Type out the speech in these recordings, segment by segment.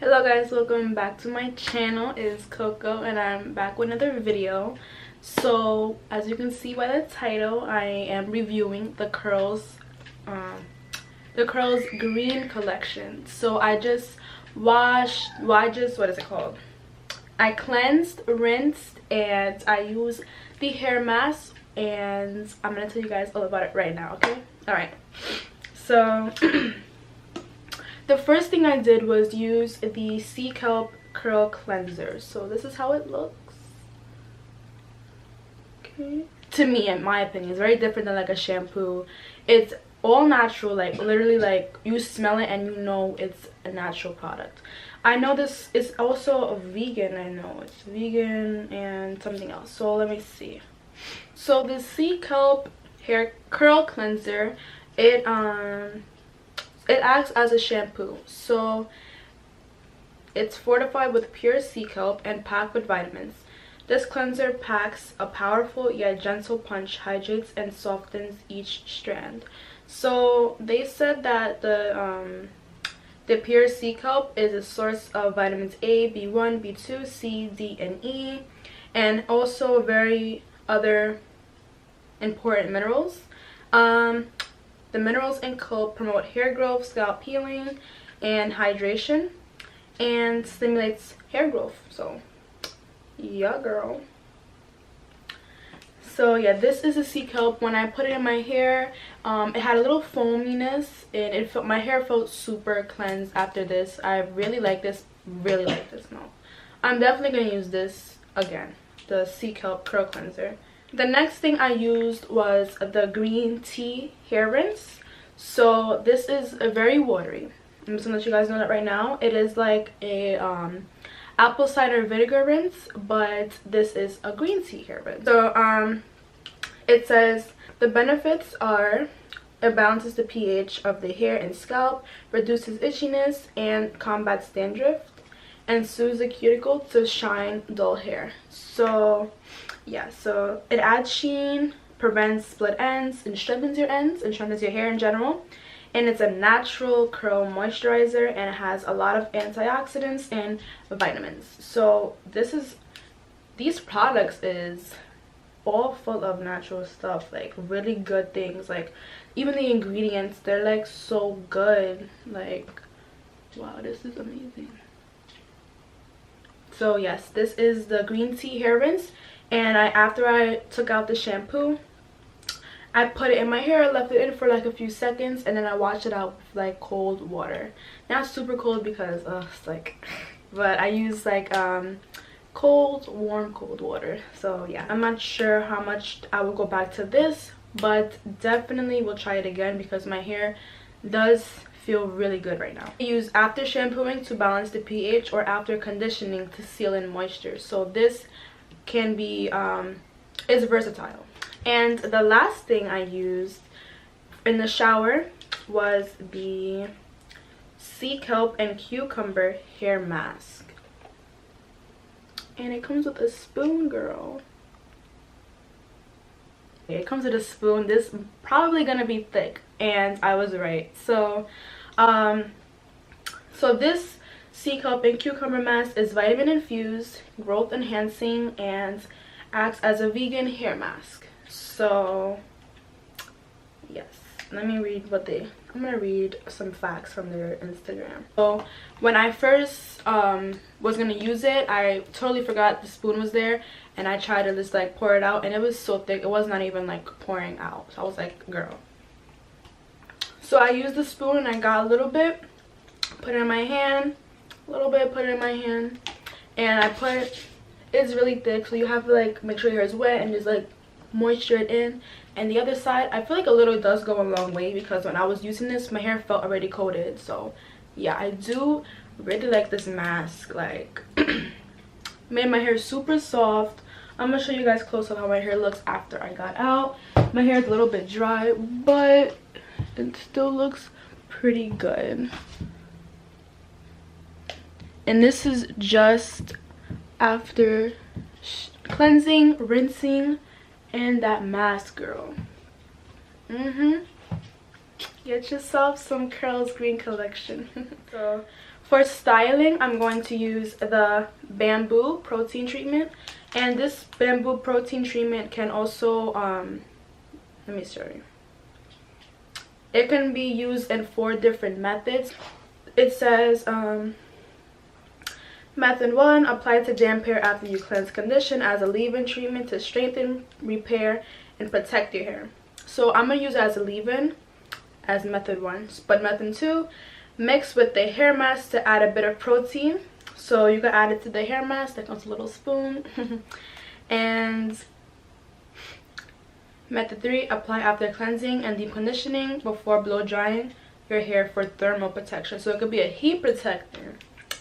Hello guys, welcome back to my channel. It is Coco and I'm back with another video. So as you can see by the title, I am reviewing the Curls green collection. So I just what is it called, I cleansed, rinsed, and I used the hair mask, and I'm gonna tell you guys all about it right now. Okay, all right. So the first thing I did was use the Sea Kelp Curl Cleanser. So this is how it looks. Okay. To me, in my opinion, it's very different than like a shampoo. It's all natural, like literally like you smell it and you know it's a natural product. I know this is also a vegan. I know it's vegan and something else. So let me see. So the Sea Kelp Hair Curl Cleanser, it acts as a shampoo. So it's fortified with pure sea kelp and packed with vitamins. This cleanser packs a powerful yet gentle punch, hydrates and softens each strand. So they said that the pure sea kelp is a source of vitamins A, B1, B2, C, D, and E, and also very other important minerals. The minerals in kelp promote hair growth, scalp healing, and hydration, and stimulates hair growth. So, yeah, girl. So, yeah, this is a sea kelp. When I put it in my hair, it had a little foaminess, and my hair felt super cleansed after this. I really like this. Really like this now. I'm definitely going to use this again, the Sea Kelp Curl Cleanser. The next thing I used was the green tea hair rinse. So this is a very watery. I'm just gonna let you guys know that right now. It is like a apple cider vinegar rinse, but this is a green tea hair rinse. So it says the benefits are: it balances the pH of the hair and scalp, reduces itchiness and combats dandruff, and soothes the cuticle to shine dull hair. So yeah, so it adds sheen, prevents split ends, and strengthens your ends and strengthens your hair in general. And it's a natural curl moisturizer, and it has a lot of antioxidants and vitamins. So these products is all full of natural stuff, like really good things. Like even the ingredients, they're like so good. Like wow, this is amazing. So yes, this is the green tea hair rinse, and after I took out the shampoo, I put it in my hair, left it in for like a few seconds, and then I washed it out with like cold water. Not super cold because it's like but I use like warm cold water. So yeah, I'm not sure how much I will go back to this, but definitely will try it again because my hair does feel really good right now. I use after shampooing to balance the pH, or after conditioning to seal in moisture. So this can be is versatile. And the last thing I used in the shower was the Sea Kelp and Cucumber hair mask, and it comes with a spoon, girl. It comes with a spoon. This is probably gonna be thick, and I was right. So this Sea Kelp and Cucumber mask is vitamin infused, growth enhancing, and acts as a vegan hair mask. So yes, let me read I'm gonna read some facts from their Instagram. So when I first was gonna use it, I totally forgot the spoon was there, and I tried to just like pour it out, and it was so thick it was not even like pouring out. So I was like, girl. So I used the spoon and I got a little bit, put it in my hand, a little bit, put it in my hand, and it's really thick, so you have to like make sure your hair is wet and just like moisture it in. And the other side, I feel like a little does go a long way, because when I was using this, my hair felt already coated. So yeah, I do really like this mask. Like made my hair super soft. I'm gonna show you guys close up how my hair looks after I got out. My hair is a little bit dry, but it still looks pretty good. And this is just after cleansing, rinsing, and that mask, girl. Get yourself some Curls Green collection. So for styling, I'm going to use the bamboo protein treatment, and this bamboo protein treatment can also let me show you. It can be used in 4 different methods. It says method 1, apply to damp hair after you cleanse, condition as a leave-in treatment to strengthen, repair, and protect your hair. So I'm gonna use it as a leave-in as method 1, but method 2, mix with the hair mask to add a bit of protein. So you can add it to the hair mask. That comes a little spoon. And method 3, apply after cleansing and deep conditioning before blow drying your hair for thermal protection. So it could be a heat protector.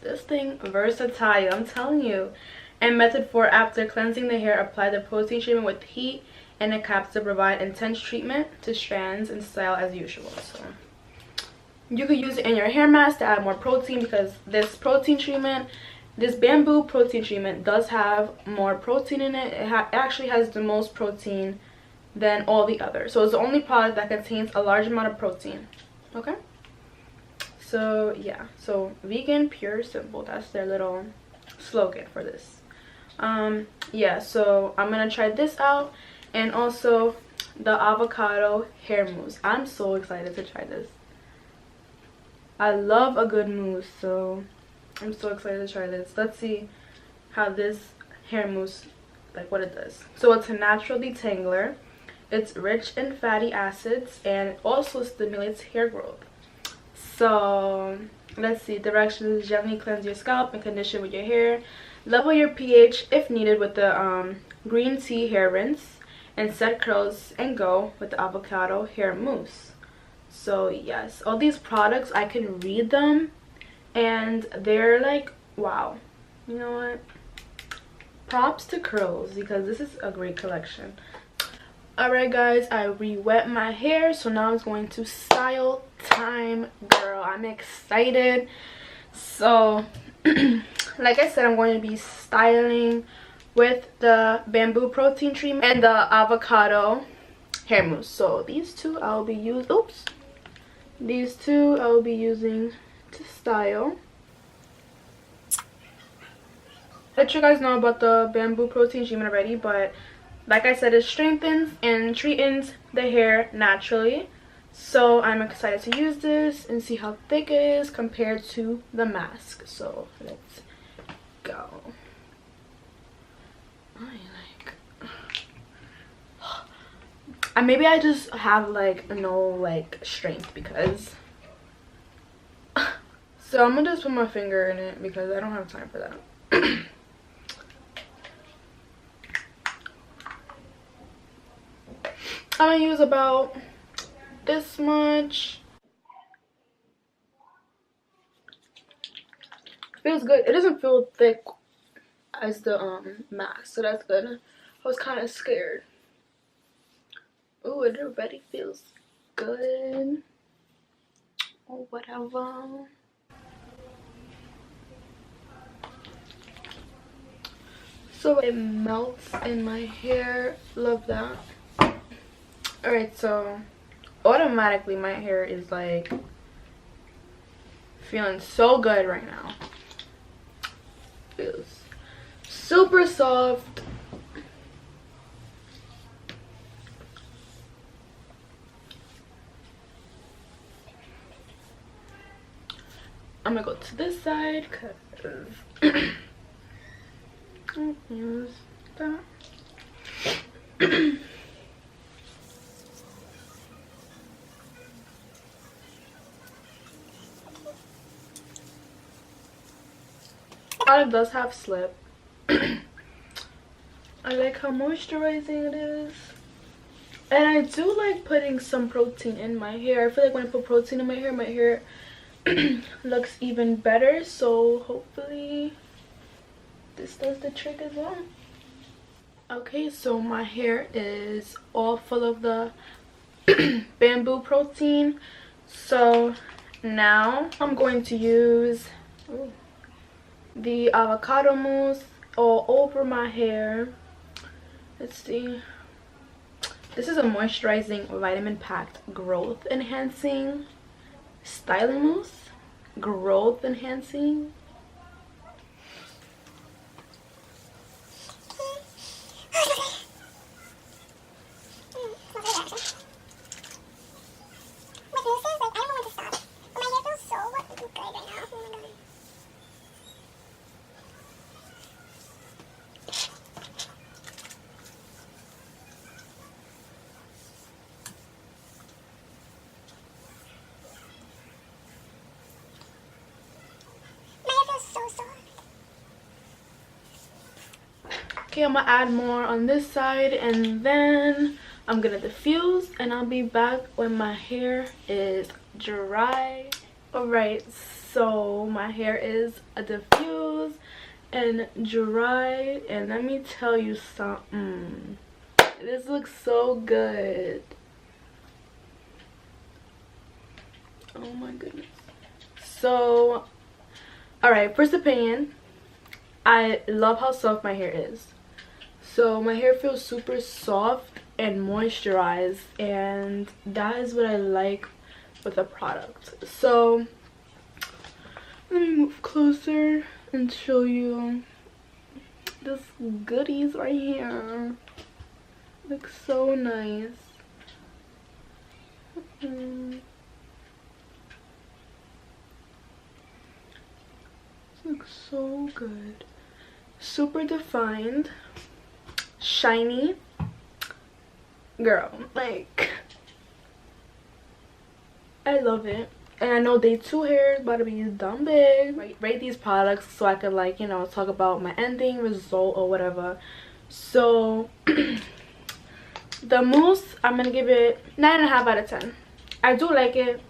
This thing versatile, I'm telling you. And method 4, after cleansing the hair, apply the protein treatment with heat and a cap to provide intense treatment to strands and style as usual. So you could use it in your hair mask to add more protein, because this protein treatment, this bamboo protein treatment does have more protein in it. It actually has the most protein than all the others. So it's the only product that contains a large amount of protein. Okay, so yeah, so vegan, pure, simple, that's their little slogan for this. Yeah, so I'm gonna try this out, and also the avocado hair mousse. I'm so excited to try this. I love a good mousse, so I'm so excited to try this. Let's see how this hair mousse, like what it does. So it's a natural detangler. It's rich in fatty acids and it also stimulates hair growth. So let's see, directions: gently cleanse your scalp and condition with your hair. Level your pH if needed with the green tea hair rinse, and set curls and go with the avocado hair mousse. So yes, all these products, I can read them and they're like, wow. You know what? Props to Curls, because this is a great collection. Alright guys, I re-wet my hair, so now it's going to style time, girl. I'm excited. So like I said, I'm going to be styling with the bamboo protein treatment and the avocado hair mousse. So these two I'll be using to style. Let you guys know about the bamboo protein treatment already, but like I said, it strengthens and treatens the hair naturally. So I'm excited to use this and see how thick it is compared to the mask. So let's go. Maybe I just have like no like strength, because so I'm gonna just put my finger in it because I don't have time for that. I'm gonna use about this much. Feels good. It doesn't feel thick as the mask, so that's good. I was kind of scared. Oh, it already feels good. Or whatever. So it melts in my hair. Love that. Alright, so automatically my hair is like feeling so good right now. Feels super soft. I'm gonna go to this side because use that. It does have slip. I like how moisturizing it is, and I do like putting some protein in my hair. I feel like when I put protein in my hair looks even better. So hopefully this does the trick as well. Okay, so my hair is all full of the bamboo protein. So now I'm going to use the avocado mousse all over my hair. Let's see. This is a moisturizing vitamin packed growth enhancing styling mousse. Growth enhancing. Okay, I'm gonna add more on this side and then I'm gonna diffuse and I'll be back when my hair is dry. Alright, so my hair is diffused and dry, and let me tell you something. This looks so good. Oh my goodness. So, alright, first opinion, I love how soft my hair is. So my hair feels super soft and moisturized, and that is what I like with the product. So let me move closer and show you this goodies right here. Looks so nice. Looks so good. Super defined, shiny. Girl, like, I love it. And I know day 2 hair is about to be dumb big. Rate these products so I could, like, you know, talk about my ending result or whatever. So the mousse, I'm gonna give it 9.5 out of 10. I do like it.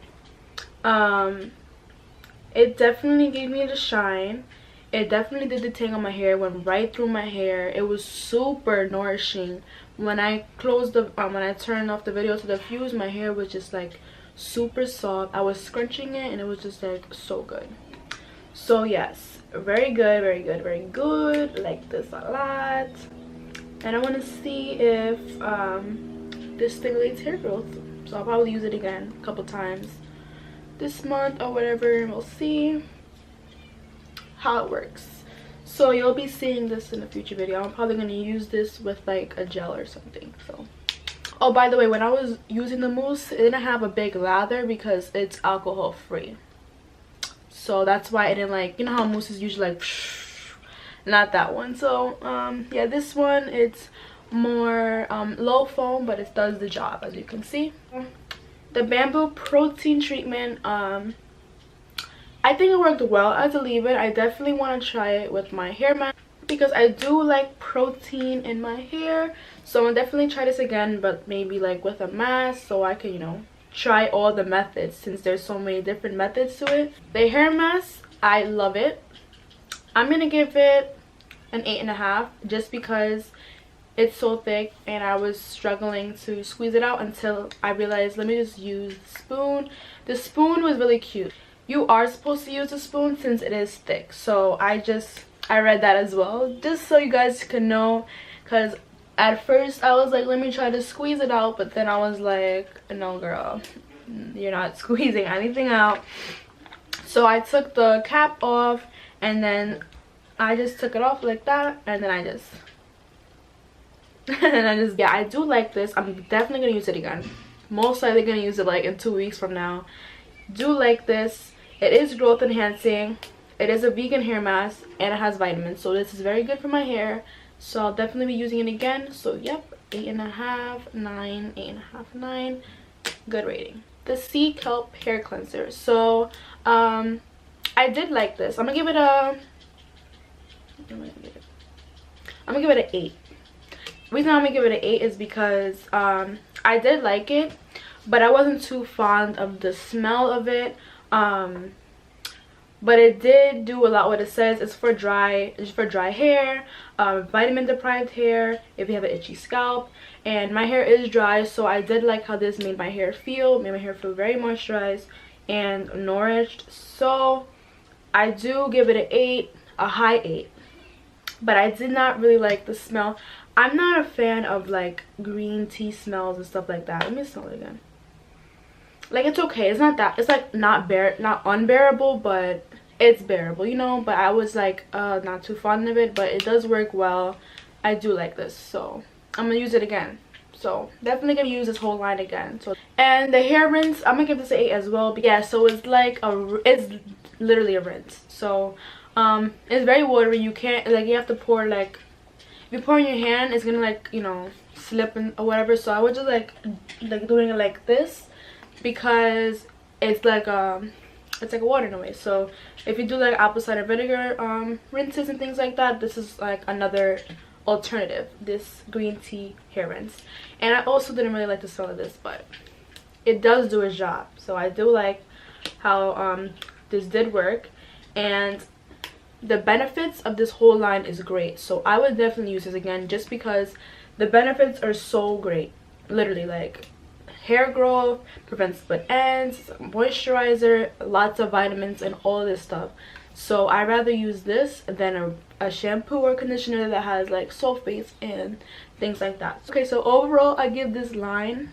It definitely gave me the shine. It definitely did the thing on my hair. It went right through my hair. It was super nourishing. When I closed the when I turned off the video to diffuse, my hair was just like super soft. I was scrunching it and it was just like so good. So yes, very good, very good, very good. Like this a lot. And I want to see if this stimulates hair growth. So I'll probably use it again a couple times this month or whatever, and we'll see how it works. So you'll be seeing this in a future video. I'm probably going to use this with like a gel or something. So, oh, by the way, when I was using the mousse, it didn't have a big lather because it's alcohol free. So that's why I didn't, like, you know how mousse is usually like not that one. So yeah, this one, it's more low foam, but it does the job, as you can see. The bamboo protein treatment, I think it worked well as a leave-in. I definitely want to try it with my hair mask because I do like protein in my hair. So I'm gonna definitely try this again, but maybe like with a mask, so I can, you know, try all the methods since there's so many different methods to it. The hair mask, I love it. I'm gonna give it an 8.5 just because it's so thick and I was struggling to squeeze it out until I realized, let me just use the spoon. The spoon was really cute. You are supposed to use a spoon since it is thick. So I read that as well, just so you guys can know, because at first I was like, let me try to squeeze it out, but then I was like, no girl, you're not squeezing anything out. So I took the cap off and then I just took it off like that, and then I just yeah, I do like this. I'm definitely gonna use it again. Most likely gonna use it like in 2 weeks from now. Do like this. It is growth enhancing. It is a vegan hair mask and it has vitamins, so this is very good for my hair. So I'll definitely be using it again. So yep, 8.5, 9, 8.5, 9. Good rating. The Sea Kelp hair cleanser. So I did like this. I'm gonna give it an 8. The reason I'm gonna give it an 8 is because I did like it, but I wasn't too fond of the smell of it. But it did do a lot. What it says is for dry hair, vitamin deprived hair, if you have an itchy scalp, and my hair is dry, so I did like how this made my hair feel. Made my hair feel very moisturized and nourished. So I do give it an 8, a high 8. but I did not really like the smell. I'm not a fan of like green tea smells and stuff like that. Let me smell it again. Like, it's okay. It's not that, it's like not unbearable, but it's bearable, you know. But I was like not too fond of it, but it does work well. I do like this, so I'm gonna use it again. So definitely gonna use this whole line again. So, and the hair rinse, I'm gonna give this an 8 as well. But yeah, so it's like it's literally a rinse. So it's very watery. You can't, like, you have to pour, like, if you pour in your hand, it's gonna, like, you know, slip and or whatever. So I would just like doing it like this, because it's like a water in a way. So if you do like apple cider vinegar rinses and things like that, this is like another alternative, this green tea hair rinse. And I also didn't really like the smell of this, but it does do its job. So I do like how this did work, and the benefits of this whole line is great. So I would definitely use this again, just because the benefits are so great. Literally, like, hair growth, prevents split ends, moisturizer, lots of vitamins, and all this stuff. So I rather use this than a shampoo or conditioner that has like sulfates and things like that. Okay, so overall I give this line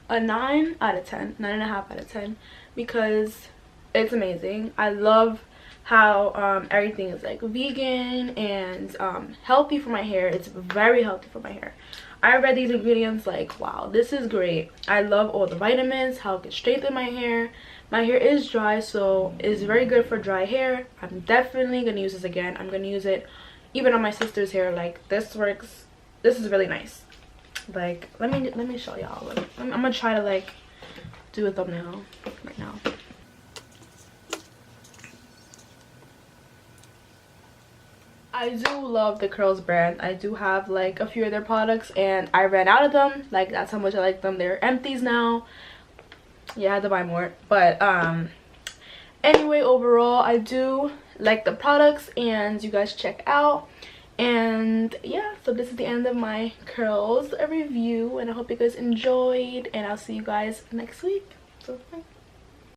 a 9 out of 10, 9.5 out of 10, because it's amazing. I love how everything is like vegan and healthy for my hair. It's very healthy for my hair. I read these ingredients like, wow, this is great. I love all the vitamins, how it can strengthen my hair. My hair is dry, so it's very good for dry hair. I'm definitely gonna use this again. I'm gonna use it even on my sister's hair. Like, this works. This is really nice. Like, let me show y'all. Like, I'm gonna try to like do a thumbnail right now. I do love the Curls brand. I do have like a few of their products, and I ran out of them. Like, that's how much I like them. They're empties now. Yeah, I had to buy more. But anyway, overall I do like the products, and you guys check out. And yeah, so this is the end of my curls review, and I hope you guys enjoyed, and I'll see you guys next week. So bye.